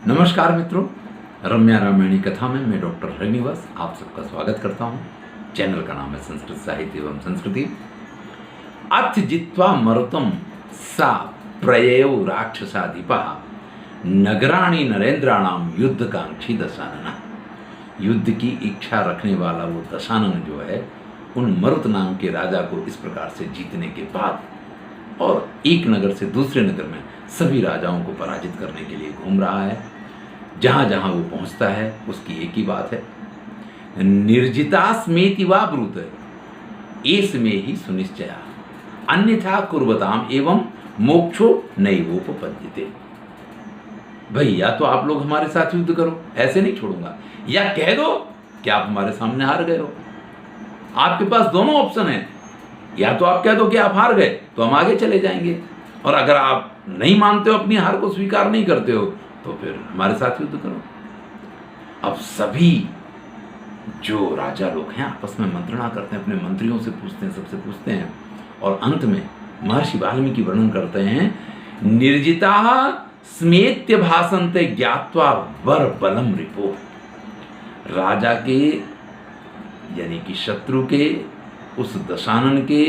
नमस्कार मित्रों, रम्या रामायणी कथा में मैं डॉक्टर श्रीनिवास आप सबका स्वागत करता हूं। चैनल का नाम है संस्कृत साहित्य एवं संस्कृति। अथ जित्वा मरुतम सा प्रययौ राक्षसाधिपा नगराणि नरेंद्राणाम युद्धकांक्षी दशानन। युद्ध की इच्छा रखने वाला वो दशानन जो है उन मरुत नाम के राजा को इस प्रकार से जीतने के बाद और एक नगर से दूसरे नगर में सभी राजाओं को पराजित करने के लिए घूम रहा है। जहां जहां वो पहुंचता है उसकी एक ही बात है, निर्जिता स्मेति वा ब्रूत एस में ही सुनिश्चया अन्यथा कुर्वताम एवं मोक्षो नैवोपपद्यते। भाई या तो आप लोग हमारे साथ युद्ध करो, ऐसे नहीं छोड़ूंगा, या कह दो कि आप हमारे सामने हार गए हो। आपके पास दोनों ऑप्शन है, या तो आप कह दो कि आप हार गए तो हम आगे चले जाएंगे, और अगर आप नहीं मानते हो, अपनी हार को स्वीकार नहीं करते हो, तो फिर हमारे साथ युद्ध करो। अब सभी जो राजा लोग हैं आपस में मंत्रणा करते हैं, अपने मंत्रियों से पूछते हैं, सबसे पूछते हैं, और अंत में महर्षि वाल्मीकि वर्णन करते हैं, निर्जिता स्मेत्य भाषन्ते ज्ञात्वा वर बलम रिपो। राजा के यानी कि शत्रु के उस दशानन के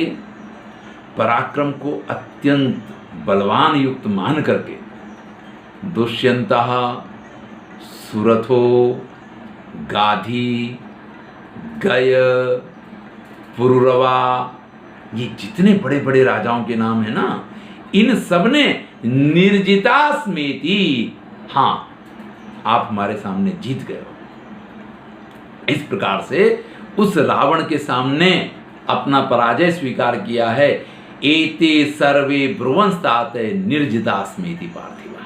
पराक्रम को अत्यंत बलवान युक्त मान करके दुष्यंतः, सुरथो, गाधी, गय, पुरुरवा, ये जितने बड़े बड़े राजाओं के नाम है ना, इन सब ने निर्जिता स्मेति, हाँ आप हमारे सामने जीत गए हो, इस प्रकार से उस रावण के सामने अपना पराजय स्वीकार किया है। एते सर्वे ब्रुवंस्तात निर्जिता स्मेति पार्थिवा।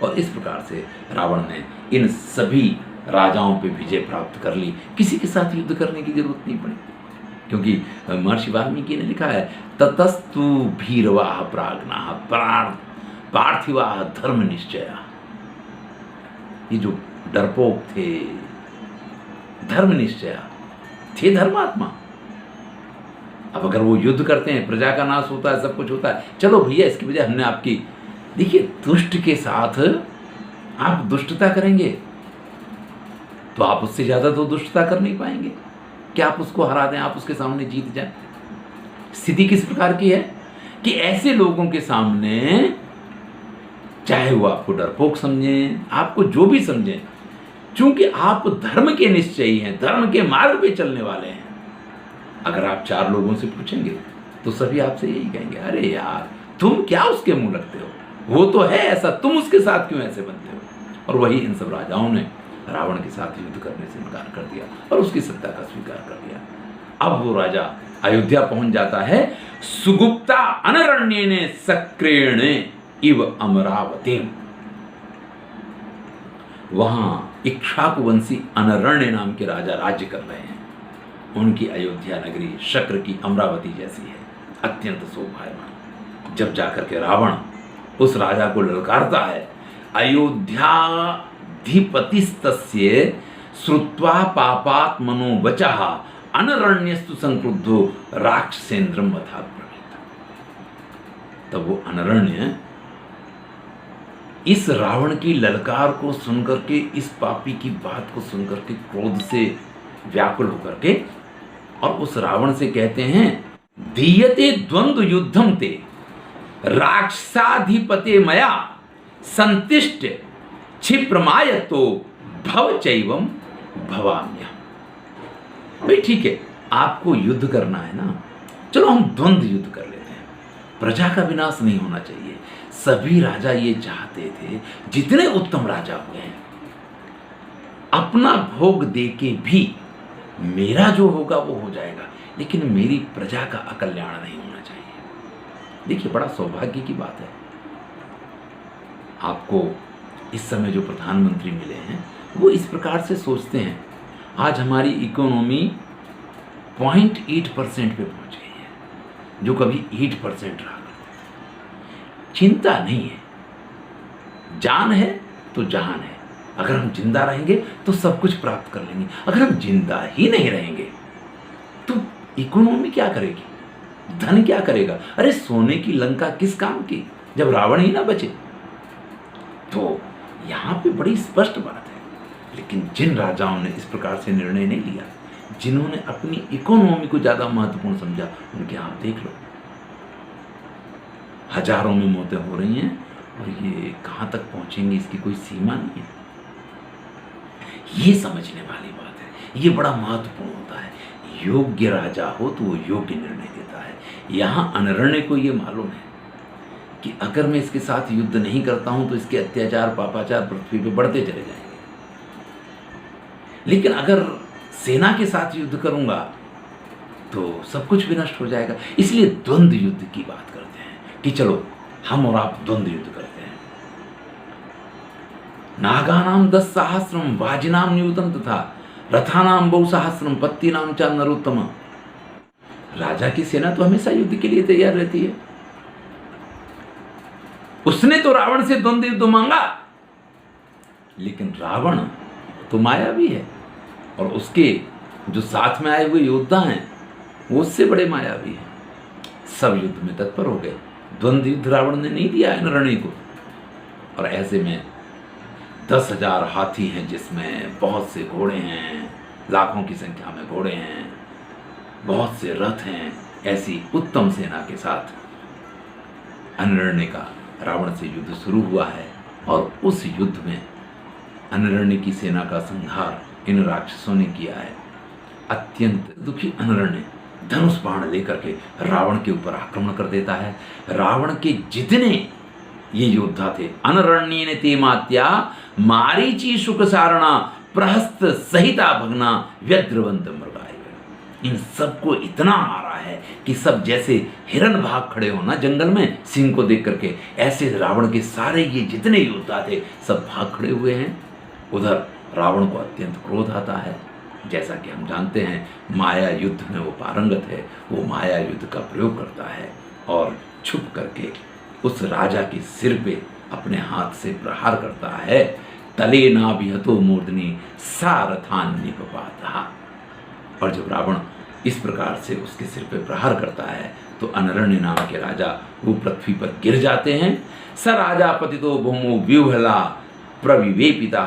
और इस प्रकार से रावण ने इन सभी राजाओं पे विजय प्राप्त कर ली। किसी के साथ युद्ध करने की जरूरत नहीं पड़ी, क्योंकि महर्षि वाल्मीकि ने लिखा है, ततस्तु भीरवाह प्राज्ञाः पार्थिवाः धर्म निश्चया। ये जो डरपोक थे, धर्म निश्चया थे, धर्मात्मा। अब अगर वो युद्ध करते हैं, प्रजा का नाश होता है, सब कुछ होता है, चलो भैया इसकी वजह हमने आपकी, देखिए दुष्ट के साथ आप दुष्टता करेंगे तो आप उससे ज्यादा तो दुष्टता कर नहीं पाएंगे कि आप उसको हरा दें, आप उसके सामने जीत जाएं। स्थिति किस प्रकार की है कि ऐसे लोगों के सामने, चाहे वो आपको डरपोक समझें, आपको जो भी समझें, चूंकि आप धर्म के निश्चयी हैं, धर्म के मार्ग पे चलने वाले हैं, अगर आप चार लोगों से पूछेंगे तो सभी आपसे यही कहेंगे, अरे यार तुम क्या उसके मुंह लगते हो, वो तो है ऐसा, तुम उसके साथ क्यों ऐसे बनते हो। और वही इन सब राजाओं ने रावण के साथ युद्ध करने से इनकार कर दिया और उसकी सत्ता का स्वीकार कर लिया। अब वो राजा अयोध्या पहुंच जाता है। सुगुप्ता अनरण्येने सक्रेणे इव अमरावती। वहां इक्ष्वाकुवंशी अनरण्य नाम के राजा राज्य कर रहे हैं। उनकी अयोध्या नगरी शक्र की अमरावती जैसी है, अत्यंत शोभायमान। जब जाकर के रावण उस राजा को ललकारता है, अयोध्याधिपतिस्तस्य श्रुत्वा पापात्मनो वचः अनरण्यस्तु संक्रुद्धो राक्षसेन्द्रम वधाब्रवीत। तब वो अनरण्य इस रावण की ललकार को सुनकर के, इस पापी की बात को सुनकर के क्रोध से व्याकुल होकर के, और उस रावण से कहते हैं, दीयते द्वंद्व युद्धम ते राक्षसाधिपते मया संतिष्ट क्षिप्रमायतो भव चैवम भवाम्य। भाई ठीक है, आपको युद्ध करना है ना, चलो हम द्वंद्व युद्ध कर लेते हैं। प्रजा का विनाश नहीं होना चाहिए। सभी राजा ये चाहते थे, जितने उत्तम राजा हुए हैं, अपना भोग देके भी मेरा जो होगा वो हो जाएगा, लेकिन मेरी प्रजा का अकल्याण नहीं होना चाहिए। देखिए बड़ा सौभाग्य की बात है, आपको इस समय जो प्रधानमंत्री मिले हैं वो इस प्रकार से सोचते हैं। आज हमारी इकोनॉमी 0.8% पे पहुंच गई है, जो कभी 8% रहा करती थी। चिंता नहीं है, जान है तो जहान है। अगर हम जिंदा रहेंगे तो सब कुछ प्राप्त कर लेंगे, अगर हम जिंदा ही नहीं रहेंगे तो इकोनॉमी क्या करेगी, धन क्या करेगा। अरे सोने की लंका किस काम की जब रावण ही ना बचे। तो यहाँ पे बड़ी स्पष्ट बात है। लेकिन जिन राजाओं ने इस प्रकार से निर्णय नहीं लिया, जिन्होंने अपनी इकोनॉमी को ज्यादा महत्वपूर्ण समझा, उनके आप देख लो, हजारों में मौतें हो रही हैं और ये कहां तक पहुंचेंगी इसकी कोई सीमा नहीं है। ये समझने वाली बात है, ये बड़ा महत्वपूर्ण होता है। योग्य राजा हो तो वो योग्य निर्णय देता है। यहां अनरण्य को ये मालूम है कि अगर मैं इसके साथ युद्ध नहीं करता हूं तो इसके अत्याचार पापाचार पृथ्वी पे बढ़ते चले जाएंगे, लेकिन अगर सेना के साथ युद्ध करूंगा तो सब कुछ विनष्ट हो जाएगा। इसलिए द्वंद्व युद्ध की बात करते हैं कि चलो हम और आप द्वंद्व युद्ध करते हैं। नागानाम 10 सहस्रम वाजिनाम न्यूतम तथा रथानाम बहु सहस्रम पत्तीनाम च नरोत्तम। राजा की सेना तो हमेशा युद्ध के लिए तैयार रहती है। उसने तो रावण से द्वंद्व युद्ध मांगा, लेकिन रावण तो मायावी है और उसके जो साथ में आए हुए योद्धा हैं वो उससे बड़े मायावी हैं। सब युद्ध में तत्पर हो गए। द्वंद्व युद्ध रावण ने नहीं दिया अनरण्य को। और ऐसे में 10,000 हाथी हैं, जिसमें बहुत से घोड़े हैं, लाखों की संख्या में घोड़े हैं, बहुत से रथ हैं। ऐसी उत्तम सेना के साथ अनरण्य का रावण से युद्ध शुरू हुआ है और उस युद्ध में अनरण्य की सेना का संहार इन राक्षसों ने किया है। अत्यंत दुखी अनरण्य धनुष बाण लेकर के रावण के ऊपर आक्रमण कर देता है। रावण के जितने ये योद्धा थे, अनरण्य ने तेमात्या मारीची शुक सारणा प्रहस्त सहिता भगना व्यद्रवंत मृगाय। इन सबको इतना मारा है कि सब जैसे हिरण भाग खड़े हो ना जंगल में सिंह को देख करके, ऐसे रावण के सारे ये जितने योद्धा थे सब भाग खड़े हुए हैं। उधर रावण को अत्यंत क्रोध आता है। जैसा कि हम जानते हैं, माया युद्ध में वो पारंगत है। वो माया युद्ध का प्रयोग करता है और छुप करके उस राजा के सिर पे अपने हाथ से प्रहार करता है। तले नाभिहतो मूर्धनि सारथान निपपातः। और जब रावण इस प्रकार से उसके सिर पे प्रहार करता है तो अनरण्य नाम के राजा वो पृथ्वी पर गिर जाते हैं। स राजा पतितो भूमो व्यूहला प्रविवेपिता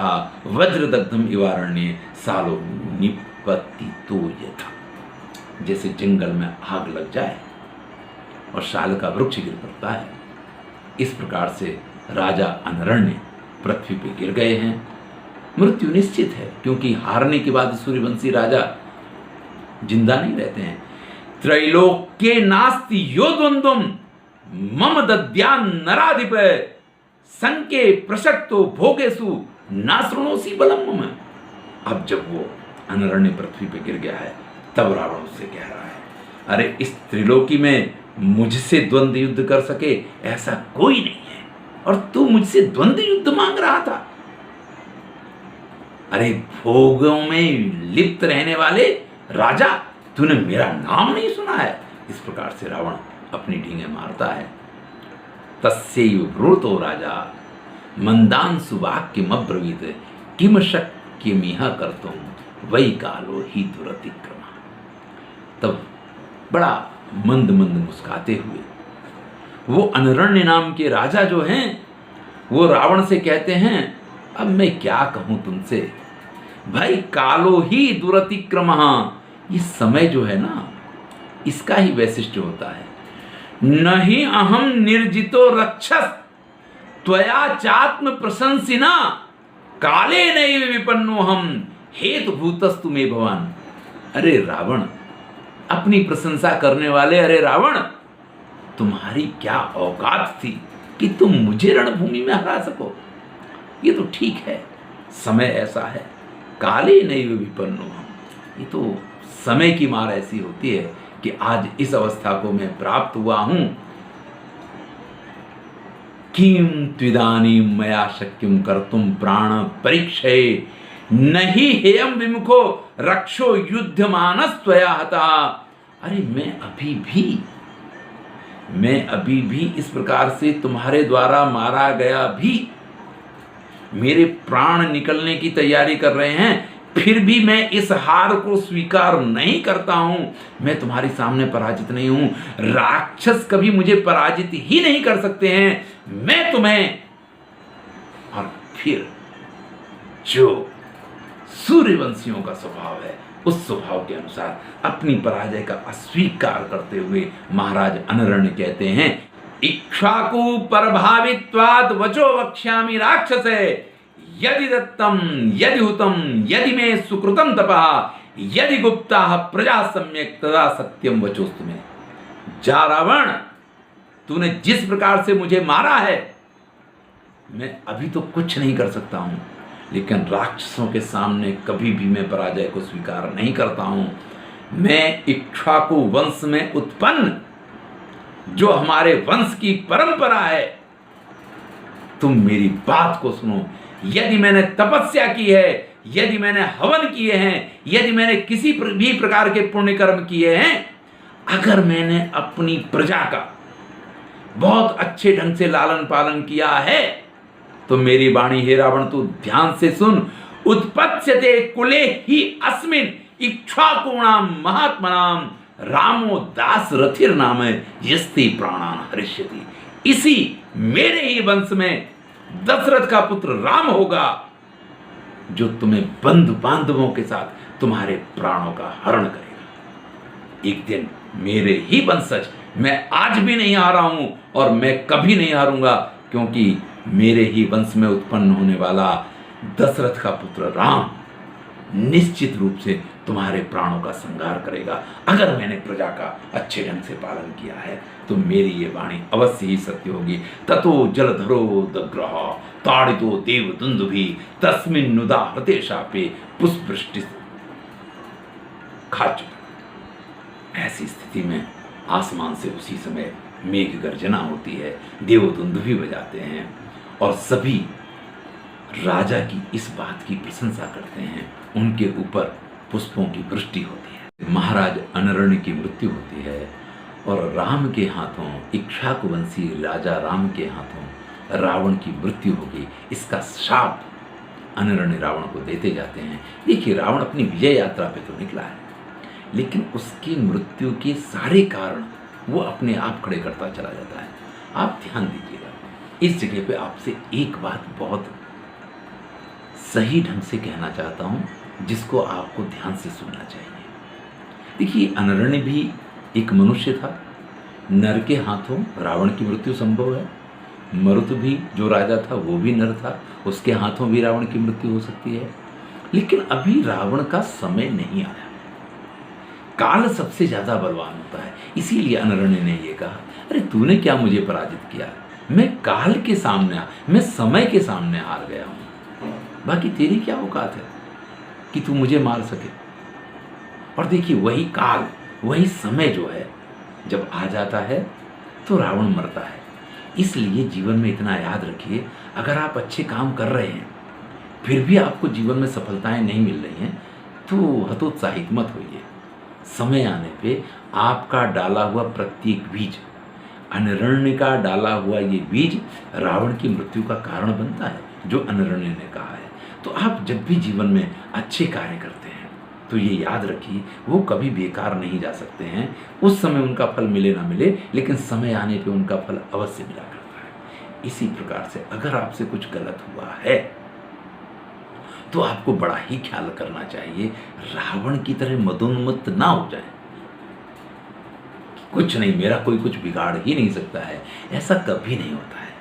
वज्रदग्धम इवारण्य सालो निपतितो यथा। जैसे जंगल में आग लग जाए और शाल का वृक्ष गिर पड़ता है, इस प्रकार से राजा अनरण्य पृथ्वी पे गिर गए हैं। मृत्यु निश्चित है, क्योंकि हारने के बाद सूर्यवंशी राजा जिंदा नहीं रहते हैं। त्रैलोक्ये नास्ति यो द्वंद्वम मम दद्यान नराधिप संके प्रशक्तो भोगेसु नासृणोसी बलम मम। अब जब वो अनरण्य पृथ्वी पे गिर गया है तब रावण उससे कह रहा है, अरे इस त्रिलोकी में मुझसे द्वंद्व युद्ध कर सके ऐसा कोई नहीं है, और तू मुझसे द्वंद्व युद्ध मांग रहा था। अरे भोगों में लिप्त रहने वाले राजा, तूने मेरा नाम नहीं सुना है। इस प्रकार से रावण अपनी ढींगे मारता है। तस्यैव ब्रूतो राजा मंदान सुवाक्यमब्रवीत किम शक्यमिह कर्तुम वै कालो हि दुरतिक्रमः। तब बड़ा मंद मंद मुस्काते हुए वो अनरण्य नाम के राजा जो हैं वो रावण से कहते हैं, अब मैं क्या कहूं तुमसे भाई, कालो ही दुरतिक्रमः। ये समय जो है ना, इसका ही वैशिष्ट्य होता है। नहीं अहम निर्जितो रक्षस त्वया चात्म प्रशंसिना काले नैव विपन्नो हम हेतु भूतस्तु मे भवान। अरे रावण, अपनी प्रशंसा करने वाले, अरे रावण, तुम्हारी क्या औकात थी कि तुम मुझे रणभूमि में हरा सको। ये तो ठीक है, समय ऐसा है। काले नैव विपन्नो हम, ये तो समय की मार ऐसी होती है कि आज इस अवस्था को मैं प्राप्त हुआ हूं। किम त्विदानीं मया शक्यं कर्तुम प्राण परीक्षये नहीं हेयं विमुखो रक्षो युद्धमानस त्वया हता। अरे मैं अभी भी इस प्रकार से तुम्हारे द्वारा मारा गया भी, मेरे प्राण निकलने की तैयारी कर रहे हैं, फिर भी मैं इस हार को स्वीकार नहीं करता हूं। मैं तुम्हारे सामने पराजित नहीं हूं। राक्षस कभी मुझे पराजित ही नहीं कर सकते हैं। मैं तुम्हें, और फिर जो सूर्यवंशियों का स्वभाव है, उस स्वभाव के अनुसार अपनी पराजय का अस्वीकार करते हुए महाराज अनरण्य कहते हैं, इक्ष्वाकु प्रभावित्वात् वचो वक्ष्यामि राक्षसे, यदि दत्तम यदि हुतम यदि मे सुकृतम तपः यदि गुप्ता प्रजा सम्यक तदा सत्यम वचोस्तु में। जा रावण, तूने जिस प्रकार से मुझे मारा है, मैं अभी तो कुछ नहीं कर सकता हूं, लेकिन राक्षसों के सामने कभी भी मैं पराजय को स्वीकार नहीं करता हूं। मैं इक्ष्वाकु वंश में उत्पन्न, जो हमारे वंश की परंपरा है, तुम मेरी बात को सुनो। यदि मैंने तपस्या की है, यदि मैंने हवन किए हैं, यदि मैंने किसी भी प्रकार के पुण्य कर्म किए हैं, अगर मैंने अपनी प्रजा का बहुत अच्छे ढंग से लालन पालन किया है, तो मेरी वाणी हे रावण तू ध्यान से सुन। उत्पत्स्यते कुले ही अस्मिन् इक्ष्वाकुणाम महात्मनाम रामो दास रथिर नाम यस्ति प्राणान हरिष्यति। इसी मेरे ही वंश में दशरथ का पुत्र राम होगा, जो तुम्हें बंधु बांधवों के साथ तुम्हारे प्राणों का हरण करेगा। एक दिन मेरे ही वंशज, मैं आज भी नहीं हारा हूं और मैं कभी नहीं हारूंगा, क्योंकि मेरे ही वंश में उत्पन्न होने वाला दशरथ का पुत्र राम निश्चित रूप से तुम्हारे प्राणों का संहार करेगा। अगर मैंने प्रजा का अच्छे ढंग से पालन किया है, तो मेरी ये वाणी अवश्य ही सत्य होगी। ततो जलधरो दग्रह ताड़ितो देव दुंदुभि तस्मिन् नुदा हृते शापे पुष्पवृष्टि खा चुका। ऐसी स्थिति में आसमान से उसी समय मेघ गर्जना होती है, देव दुंदुभि बजाते हैं और सभी राजा की इस बात की प्रशंसा करते हैं। उनके ऊपर पुष्पों की वृष्टि होती है। महाराज अनरण्य की मृत्यु होती है और राम के हाथों, इक्ष्वाकुवंशी राजा राम के हाथों रावण की मृत्यु होगी। इसका शाप अनरण्य रावण को देते जाते हैं। देखिए, रावण अपनी विजय यात्रा पे तो निकला है, लेकिन उसकी मृत्यु के सारे कारण वो अपने आप खड़े करता चला जाता है। आप ध्यान दीजिएगा, इस जगह पे आपसे एक बात बहुत सही ढंग से कहना चाहता हूँ, जिसको आपको ध्यान से सुनना चाहिए। देखिए, अनरण्य भी एक मनुष्य था। नर के हाथों रावण की मृत्यु संभव है। मरुत भी जो राजा था वो भी नर था, उसके हाथों भी रावण की मृत्यु हो सकती है। लेकिन अभी रावण का समय नहीं आया। काल सबसे ज्यादा बलवान होता है। इसीलिए अनरण्य ने ये कहा, अरे तूने क्या मुझे पराजित किया? मैं काल के सामने, मैं समय के सामने हार गया हूं। बाकी तेरी क्या औकात है कि तू मुझे मार सके? और देखिए, वही काल, वही समय जो है, जब आ जाता है तो रावण मरता है। इसलिए जीवन में इतना याद रखिए, अगर आप अच्छे काम कर रहे हैं फिर भी आपको जीवन में सफलताएं नहीं मिल रही हैं, तो हतोत्साहित मत होइए। समय आने पे आपका डाला हुआ प्रत्येक बीज, अनरण्य का डाला हुआ ये बीज रावण की मृत्यु का कारण बनता है, जो अनरण्य ने कहा है। तो आप जब भी जीवन में अच्छे कार्य करते हैं, तो ये याद रखिए, वो कभी बेकार नहीं जा सकते हैं। उस समय उनका फल मिले ना मिले, लेकिन समय आने पे उनका फल अवश्य मिला करता है। इसी प्रकार से अगर आपसे कुछ गलत हुआ है, तो आपको बड़ा ही ख्याल करना चाहिए, रावण की तरह मदोन्मत्त ना हो जाए। कुछ नहीं, मेरा कोई कुछ बिगाड़ ही नहीं सकता है, ऐसा कभी नहीं होता है।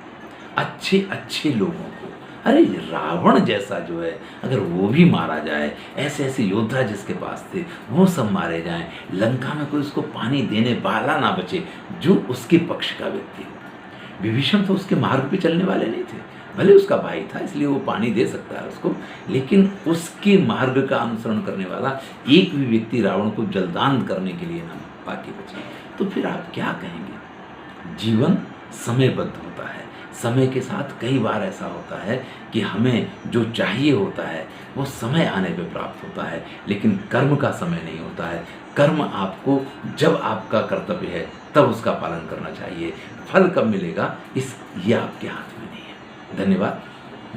अच्छे अच्छे लोगों को, अरे रावण जैसा जो है, अगर वो भी मारा जाए, ऐसे ऐसे योद्धा जिसके पास थे वो सब मारे जाएं, लंका में कोई उसको पानी देने वाला ना बचे जो उसके पक्ष का व्यक्ति हो। विभीषण तो उसके मार्ग पे चलने वाले नहीं थे, भले उसका भाई था इसलिए वो पानी दे सकता है उसको, लेकिन उसके मार्ग का अनुसरण करने वाला एक भी व्यक्ति रावण को जलदान करने के लिए ना बाकी बचे। तो फिर आप क्या कहेंगे? जीवन समयबद्ध होता है। समय के साथ कई बार ऐसा होता है कि हमें जो चाहिए होता है वो समय आने पे प्राप्त होता है, लेकिन कर्म का समय नहीं होता है। कर्म आपको जब आपका कर्तव्य है तब उसका पालन करना चाहिए। फल कब मिलेगा ये आपके हाथ में नहीं है। धन्यवाद।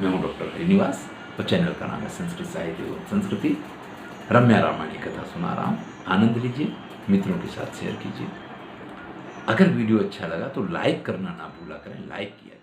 मैं हूँ डॉक्टर श्रीनिवास और चैनल का नाम है संस्कृत साहित्य एवं संस्कृति। रम्या रामायणी कथा सुना रहा हूँ, आनंद लीजिए, मित्रों के साथ शेयर कीजिए। अगर वीडियो अच्छा लगा तो लाइक करना ना भूला करें, लाइक किया